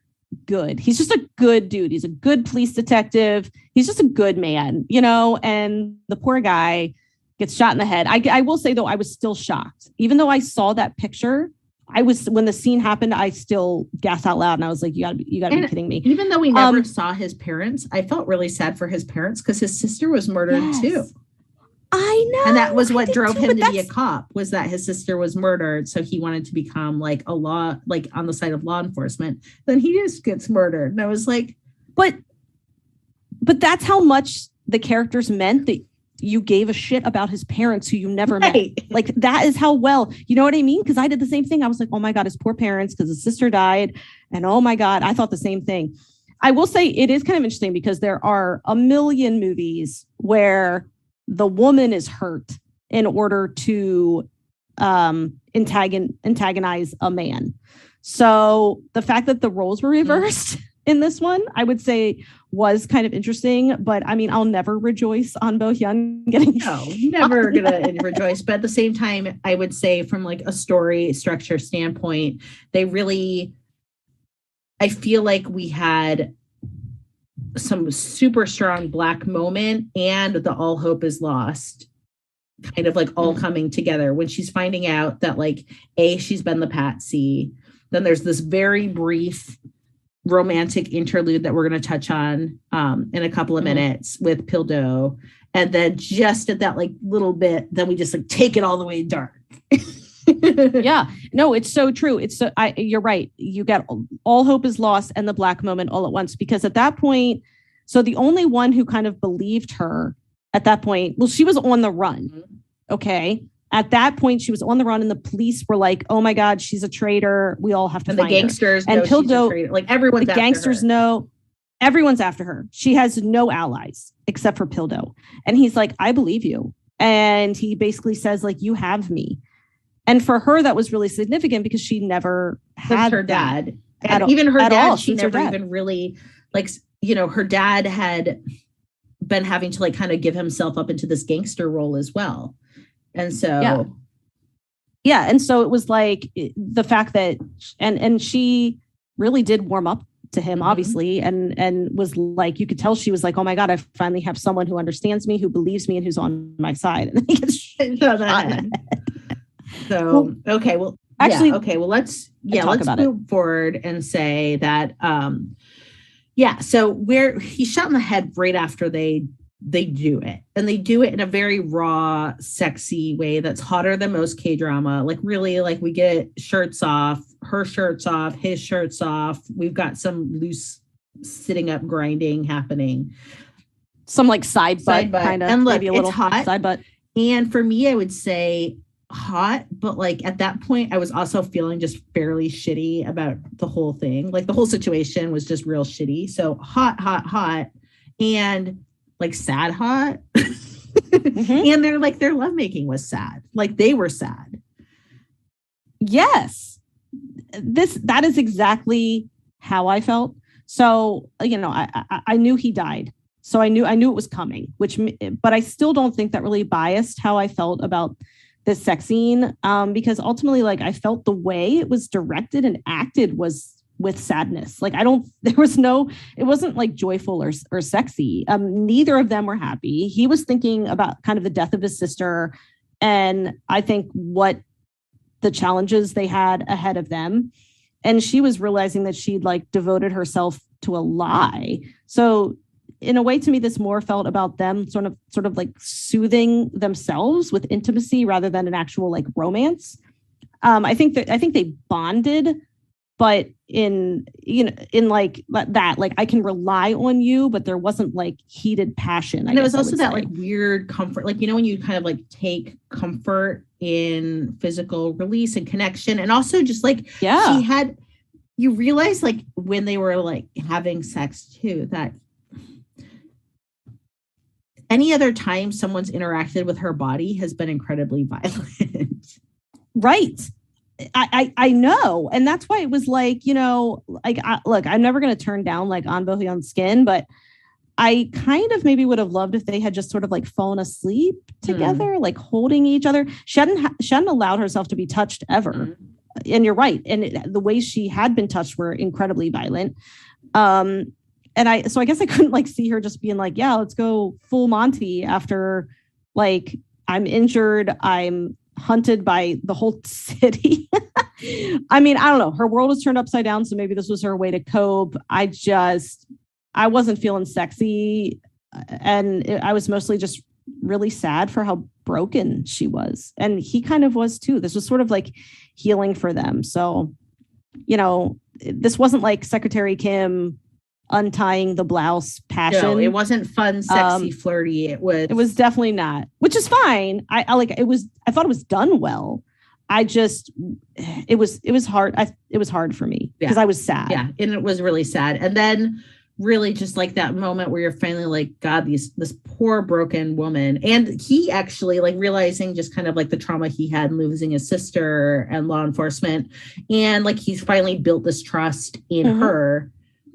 good. He's just a good dude. He's a good police detective. He's just a good man, and the poor guy gets shot in the head. I will say, though, I was still shocked. Even though I saw that picture, when the scene happened, I still gasped out loud, and I was like, you gotta be kidding me. Even though we never saw his parents, I felt really sad for his parents because his sister was murdered too. I know. And that was what drove him to be a cop, was that his sister was murdered. So he wanted to become like on the side of law enforcement. Then he just gets murdered. And I was like, but that's how much the characters meant that you gave a shit about his parents who you never met. Like, that is how well, you know what I mean? Because I did the same thing. I was like, oh my God, his poor parents, because his sister died. And oh my God, I thought the same thing. I will say it is kind of interesting because there are a million movies where the woman is hurt in order to antagonize a man. So the fact that the roles were reversed in this one, I would say, was kind of interesting. But I mean, I'll never rejoice on Bo-hyun getting never gonna rejoice. But at the same time, I would say from like a story structure standpoint, I feel like we had some super strong Black moment and the all hope is lost kind of like all coming together when she's finding out that like she's been the patsy. Then there's this very brief romantic interlude that we're going to touch on in a couple of minutes with Pil-do. And then just at that like little bit, then we just like take it all the way dark. Yeah, no, it's so true. You're right. You get all hope is lost and the Black moment all at once, because at that point, so the only one who kind of believed her at that point, well, she was on the run. Okay. At that point, she was on the run, and the police were like, "Oh my God, she's a traitor. We all have to." And the gangsters know she's a traitor. Like everyone's the gangsters know. Everyone's after her. She has no allies except for Pil-do, and he's like, "I believe you." And he basically says, like, you have me. And for her, that was really significant because she never had her dad. And even her dad, all, she never even really, like, you know, her dad had been having to like kind of give himself up into this gangster role as well. And so yeah. And so it was like the fact that and she really did warm up to him, obviously, and was like, you could tell she was like, oh my God, I finally have someone who understands me, who believes me, and who's on my side. And then he gets shot in the head. So okay, well, actually, yeah, okay, well, let's move forward and say that so where he's shot in the head right after they do it, and they do it in a very raw, sexy way that's hotter than most K-drama. Like, really, like, we get shirts off, her shirts off, his shirts off. We've got some loose sitting up grinding happening, some like side butt kind of, and look, maybe a little it's hot side butt. And for me, I would say hot, but like at that point I was also feeling just fairly shitty about the whole thing. Like, the whole situation was just real shitty. So hot, and like sad hot. And their lovemaking was sad. Like, they were sad. Yes. That is exactly how I felt. So, you know, I knew he died. So I knew it was coming, but I still don't think that really biased how I felt about this sex scene, because ultimately, like, I felt the way it was directed and acted was with sadness. Like, it wasn't like joyful or sexy. Neither of them were happy. He was thinking about kind of the death of his sister, and I think what the challenges they had ahead of them. And she was realizing that she'd like devoted herself to a lie. So in a way, to me, this more felt about them sort of like soothing themselves with intimacy rather than an actual like romance. I think they bonded, but in like that, like, I can rely on you, but there wasn't like heated passion. And there was also that like weird comfort, like, you know, when you kind of like take comfort in physical release and connection, and also just like, you realize, like, when they were like having sex too, that any other time someone's interacted with her body has been incredibly violent. Right. I know. And that's why it was like, you know, like, look, I'm never going to turn down like Ahn Bo-hyun's skin, but I kind of maybe would have loved if they had just sort of like fallen asleep together, like holding each other. She hadn't allowed herself to be touched ever. And you're right. And the ways she had been touched were incredibly violent. So I guess I couldn't like see her just being like, yeah, let's go full Monty after, like, I'm injured, I'm hunted by the whole city. I mean, I don't know. Her world was turned upside down, so maybe this was her way to cope. I wasn't feeling sexy, and I was mostly just really sad for how broken she was. And he kind of was too. This was sort of like healing for them. So, you know, this wasn't like Secretary Kim untying the blouse passion. No, it wasn't fun, sexy, flirty. It was definitely not, which is fine. I thought it was done well. It was hard. It was hard for me because I was sad. Yeah. And it was really sad. And then really just like that moment where you're finally like, God, this poor broken woman. And he actually like realizing just kind of like the trauma he had in losing his sister and law enforcement. And like, he's finally built this trust in her.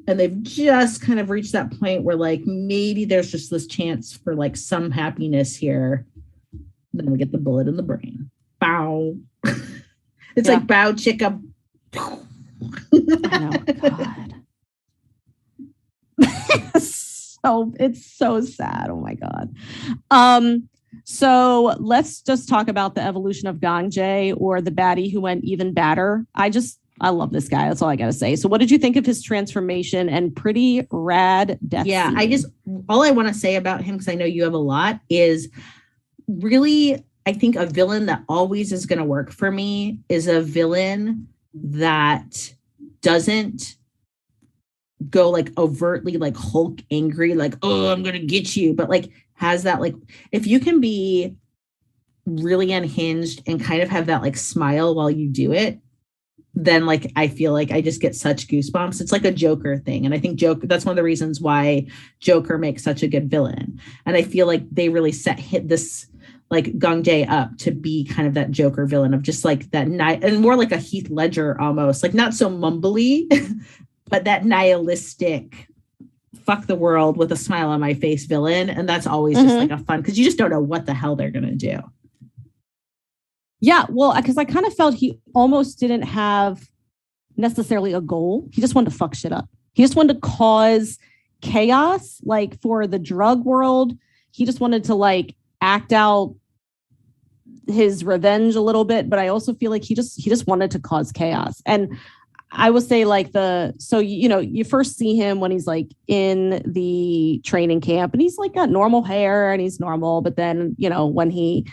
And they've just kind of reached that point where like, maybe there's just this chance for like some happiness here. Then we get the bullet in the brain. Bow. It's like bow chicka. Oh God. It's so sad. Oh my God. So let's just talk about the evolution of Gangjae, or the baddie who went even badder. I love this guy. That's all I got to say. So what did you think of his transformation and pretty rad death scene? All I want to say about him, because I know you have a lot, is really, I think a villain that always is going to work for me is a villain that doesn't go like overtly like Hulk angry, like, oh, I'm going to get you. But like has that, like, if you can be really unhinged and kind of have that like smile while you do it, then like I feel like I just get such goosebumps. It's like a Joker thing. And I think that's one of the reasons why Joker makes such a good villain. And I feel like they really set this like Gong Dae up to be kind of that Joker villain of just like that and more like a Heath Ledger almost, like not so mumbly, but that nihilistic fuck the world with a smile on my face villain. And that's always just like a fun, because you just don't know what the hell they're going to do. Yeah, well, because I kind of felt he almost didn't have necessarily a goal. He just wanted to fuck shit up. He just wanted to cause chaos, like for the drug world. He just wanted to like act out his revenge a little bit, but I also feel like he just wanted to cause chaos. And I will say like you first see him when he's like in the training camp and he's like got normal hair and he's normal, but then when he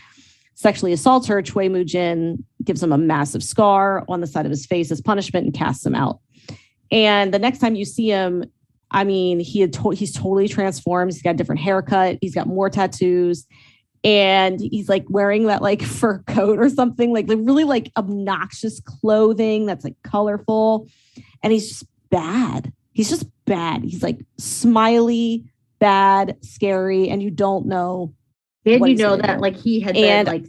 sexually assaults her, Choi Moo-jin gives him a massive scar on the side of his face as punishment and casts him out. And the next time you see him, I mean, he's totally transformed. He's got a different haircut. He's got more tattoos. And he's like wearing that like fur coat or something, like the really like obnoxious clothing that's like colorful. And he's just bad. He's just bad. He's like smiley, bad, scary. And you don't know. And you know that like he had been like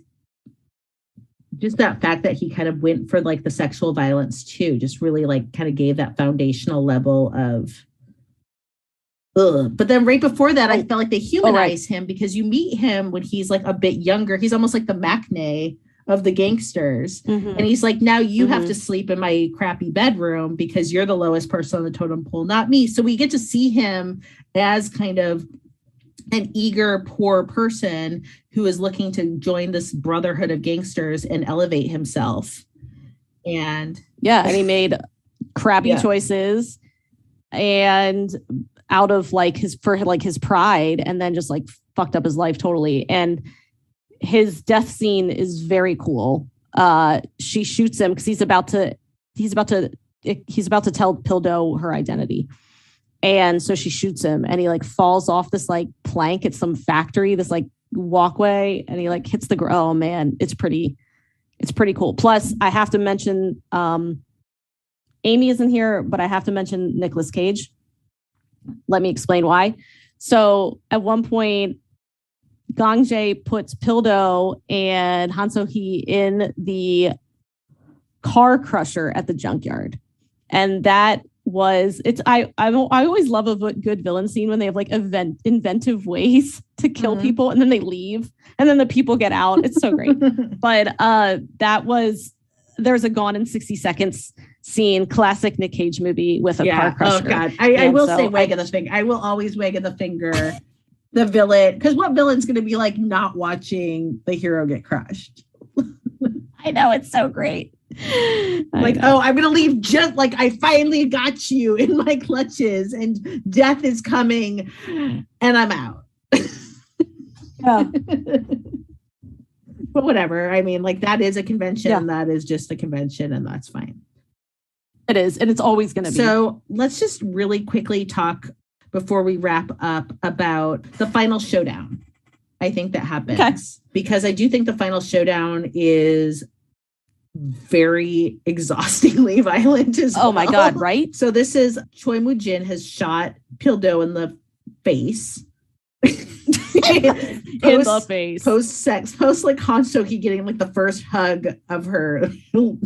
just that fact that he kind of went for like the sexual violence too, just really like kind of gave that foundational level of But then right before that, I felt like they humanize him because you meet him when he's like a bit younger. He's almost like the Maknae of the gangsters. And he's like, now you have to sleep in my crappy bedroom because you're the lowest person on the totem pole, not me. So we get to see him as kind of an eager, poor person who is looking to join this brotherhood of gangsters and elevate himself. And and he made crappy choices and out of like his pride, and then just like fucked up his life totally. And his death scene is very cool. She shoots him because he's about to tell Pildo her identity. And so she shoots him and he like falls off this like plank at some factory, this like walkway, and he like hits the ground. Oh man, it's pretty cool. Plus I have to mention Amy isn't here, but I have to mention Nicolas Cage. Let me explain why. So at one point, Gong Dae puts Pildo and Han So-hee in the car crusher at the junkyard. And that was I always love a good villain scene when they have like inventive ways to kill people and then they leave and then the people get out. It's so great. But there's a Gone in 60 Seconds scene, classic Nick Cage movie with a car crusher. Oh God. I will say wag of the finger. I will always wag of the finger the villain, because what villain's going to be like not watching the hero get crushed? I know, it's so great. Like, oh, I'm going to leave just like I finally got you in my clutches and death is coming and I'm out. Yeah. But whatever. I mean, like that is a convention. Yeah. That is just a convention and that's fine. It is. And it's always going to be. So let's just really quickly talk before we wrap up about the final showdown. I think that happens because I do think the final showdown is very exhaustingly violent as well. Oh my God, right? So this is Choi Moo-jin has shot Pildo in the face. In the face. Post like Han So-hee getting like the first hug of her,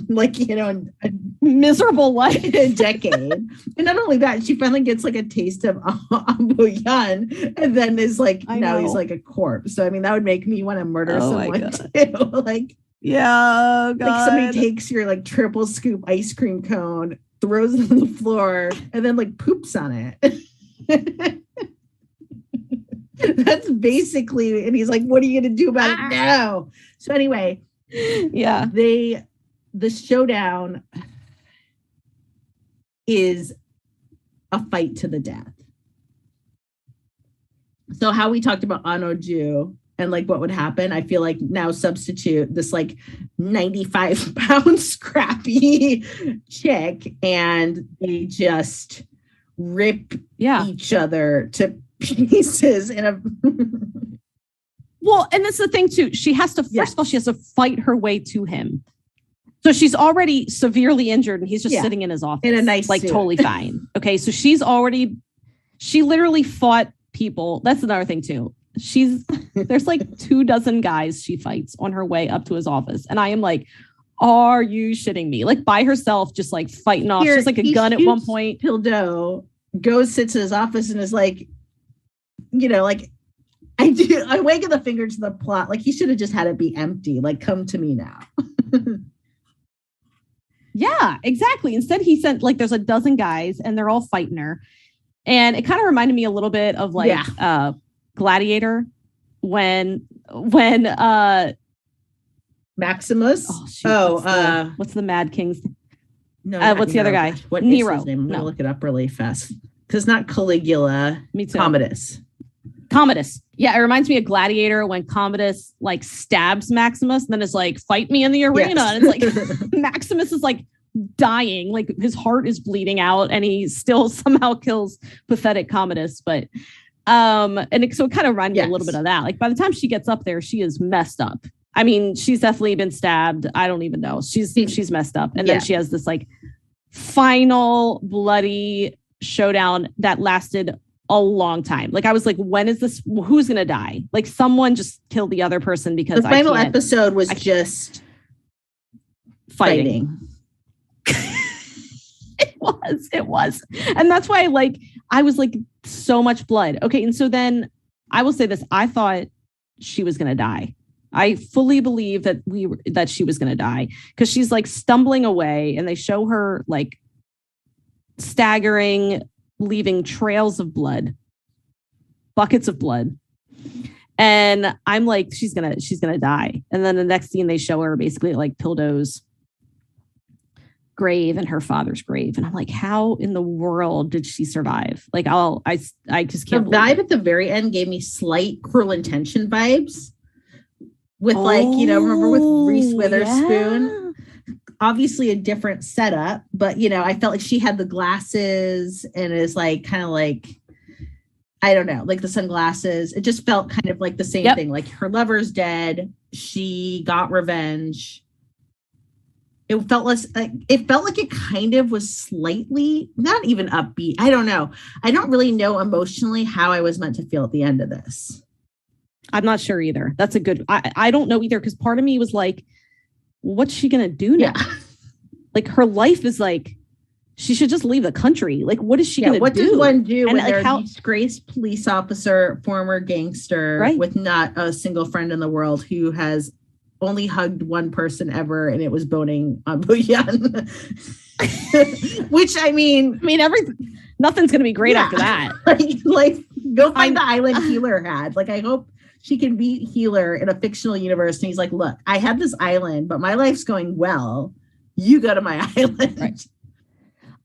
like, in a miserable life, a decade. And not only that, she finally gets like a taste of Ahn Bo-hyun and then is like, he's like a corpse. So I mean, that would make me want to murder someone too. Like, yeah, God. Like somebody takes your like triple scoop ice cream cone, throws it on the floor, and then like poops on it. That's basically, and he's like, what are you going to do about it now? So anyway, the showdown is a fight to the death. So how we talked about An-oh-ju and like what would happen, I feel like now substitute this like 95-pound scrappy chick and they just rip each other to pieces in a well, and that's the thing too. She has to first of all, she has to fight her way to him. So she's already severely injured and he's just sitting in his office in a nice like suit. Totally fine. Okay, so she literally fought people. That's another thing too. She's There's like 24 guys she fights on her way up to his office. And I am like, are you shitting me? Like by herself, just like fighting off. She's like a gun at one point. Pildo goes, sits in his office and is like, like, I wag the finger to the plot. Like he should have just had it be empty. Like, come to me now. Yeah, exactly. Instead, he sent like there's 12 guys and they're all fighting her. And it kind of reminded me a little bit of like Gladiator when Maximus. What's the Mad King's? No, what's the other guy? What Nero. Is his name? I'm gonna look it up really fast. Because not Caligula. Me too. Commodus. Yeah, it reminds me of Gladiator when Commodus like stabs Maximus and then is like, fight me in the arena. Yes. And it's like Maximus is like dying, like his heart is bleeding out and he still somehow kills pathetic Commodus. But so it kind of reminded me a little bit of that. Like by the time she gets up there, she is messed up. I mean, she's definitely been stabbed. I don't even know. She's messed up. And then she has this like final bloody showdown that lasted a long time. Like I was like, when is this? Who's gonna die? Like someone just killed the other person because the final episode was just fighting. It was. And that's why I was like so much blood. Okay. And so then I will say this. I thought she was gonna die. I fully believe that she was gonna die because she's like stumbling away and they show her like staggering, leaving trails of blood, buckets of blood. And I'm like, she's gonna die. And then the next scene they show her basically like Pildo's grave and her father's grave. And I'm like, how in the world did she survive? Like I just can't. The vibe at the very end gave me slight Cruel Intention vibes with remember with Reese Witherspoon? Yeah. Obviously a different setup, but I felt like she had the glasses and is like kind of like, I don't know, like the sunglasses. It just felt kind of like the same thing. Like her lover's dead. She got revenge. It felt like it kind of was slightly not even upbeat. I don't know. I don't really know emotionally how I was meant to feel at the end of this. I'm not sure either. That's a good, I don't know either. Cause part of me was like, what's she going to do now? Yeah. Like her life is like, she should just leave the country. Like, what is she going to do? What does one do when they're a disgraced police officer, former gangster with not a single friend in the world who has only hugged one person ever and it was boning Ahn Bo-hyun. Which nothing's going to be great after that. like go find the island Healer had. Like, I hope she can beat Healer in a fictional universe. And he's like, look, I had this island, but my life's going well. You go to my island. Right.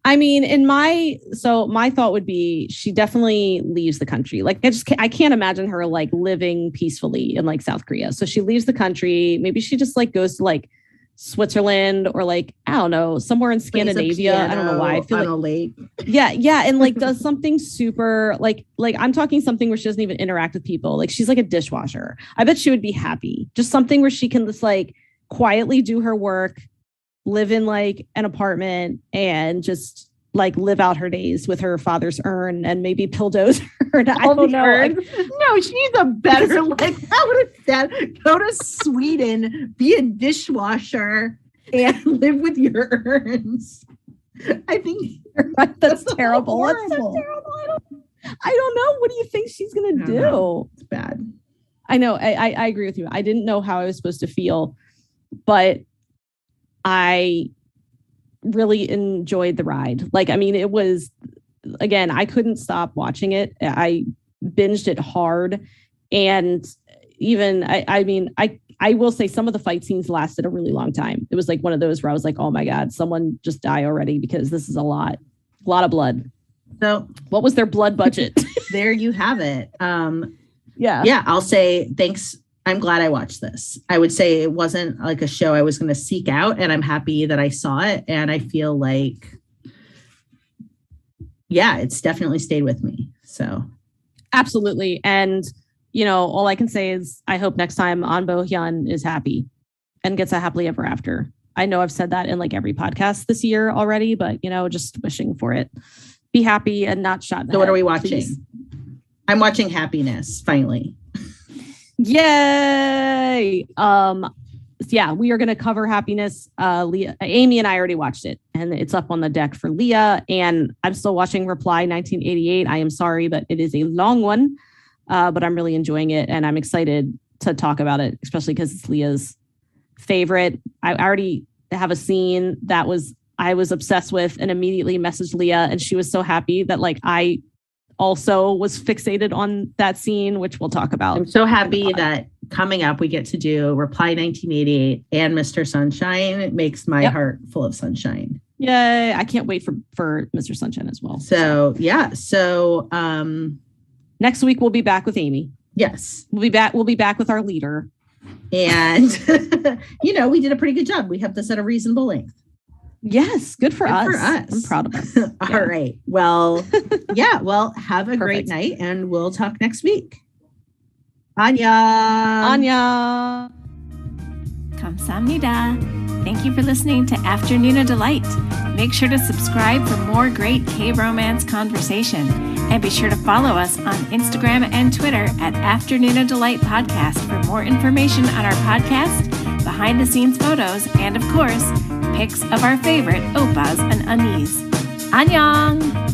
I mean, my thought would be she definitely leaves the country. Like I can't imagine her like living peacefully in like South Korea. So she leaves the country. Maybe she just like goes to like Switzerland or like, I don't know, somewhere in Scandinavia. I don't know why. I feel like a lake. Yeah. And like does something super like I'm talking something where she doesn't even interact with people. Like she's like a dishwasher. I bet she would be happy. Just something where she can just like quietly do her work, live in like an apartment and just like live out her days with her father's urn and maybe Pildo's urn. I don't know. No, she's a better like I would have said go to Sweden, be a dishwasher and live with your urns. I think that's terrible. That's so terrible. I don't know. What do you think she's gonna do? Know. It's bad. I know. I agree with you. I didn't know how I was supposed to feel, but I really enjoyed the ride. Like, I mean, it was, again, I couldn't stop watching it. I binged it hard. And even, I will say some of the fight scenes lasted a really long time. It was like one of those where I was like, oh my God, someone just die already because this is a lot of blood. So what was their blood budget? There you have it. Yeah. I'll say thanks. I'm glad I watched this. I would say it wasn't like a show I was going to seek out, and I'm happy that I saw it. And I feel like, it's definitely stayed with me. So absolutely. And, all I can say is I hope next time Ahn Bo-hyun is happy and gets a happily ever after. I know I've said that in like every podcast this year already, but, just wishing for it. Be happy and not shot in the So head, what are we watching? Please. I'm watching Happiness, finally. Yay! Yeah, we are going to cover Happiness. Leah, Amy and I already watched it, and it's up on the deck for Leah. And I'm still watching Reply 1988. I am sorry, but it is a long one, but I'm really enjoying it, and I'm excited to talk about it, especially because it's Leah's favorite. I already have a scene that I was obsessed with, and immediately messaged Leah, and she was so happy that like I also was fixated on that scene, which we'll talk about. I'm so happy that coming up we get to do Reply 1988 and Mr. Sunshine. It makes my heart full of sunshine. Yay. I can't wait for Mr. Sunshine as well. So next week we'll be back with Amy. Yes. We'll be back with our leader. And we did a pretty good job. We have this at a reasonable length. Yes, good for us. I'm proud of us. All right. Well, well, have a great night, and we'll talk next week. Anya. 감사합니다. Thank you for listening to Afternoona Delight. Make sure to subscribe for more great K-romance conversation. And be sure to follow us on Instagram and Twitter at Afternoona Delight Podcast for more information on our podcast, behind-the-scenes photos, and, of course, pics of our favorite oppas and unis. Annyeong!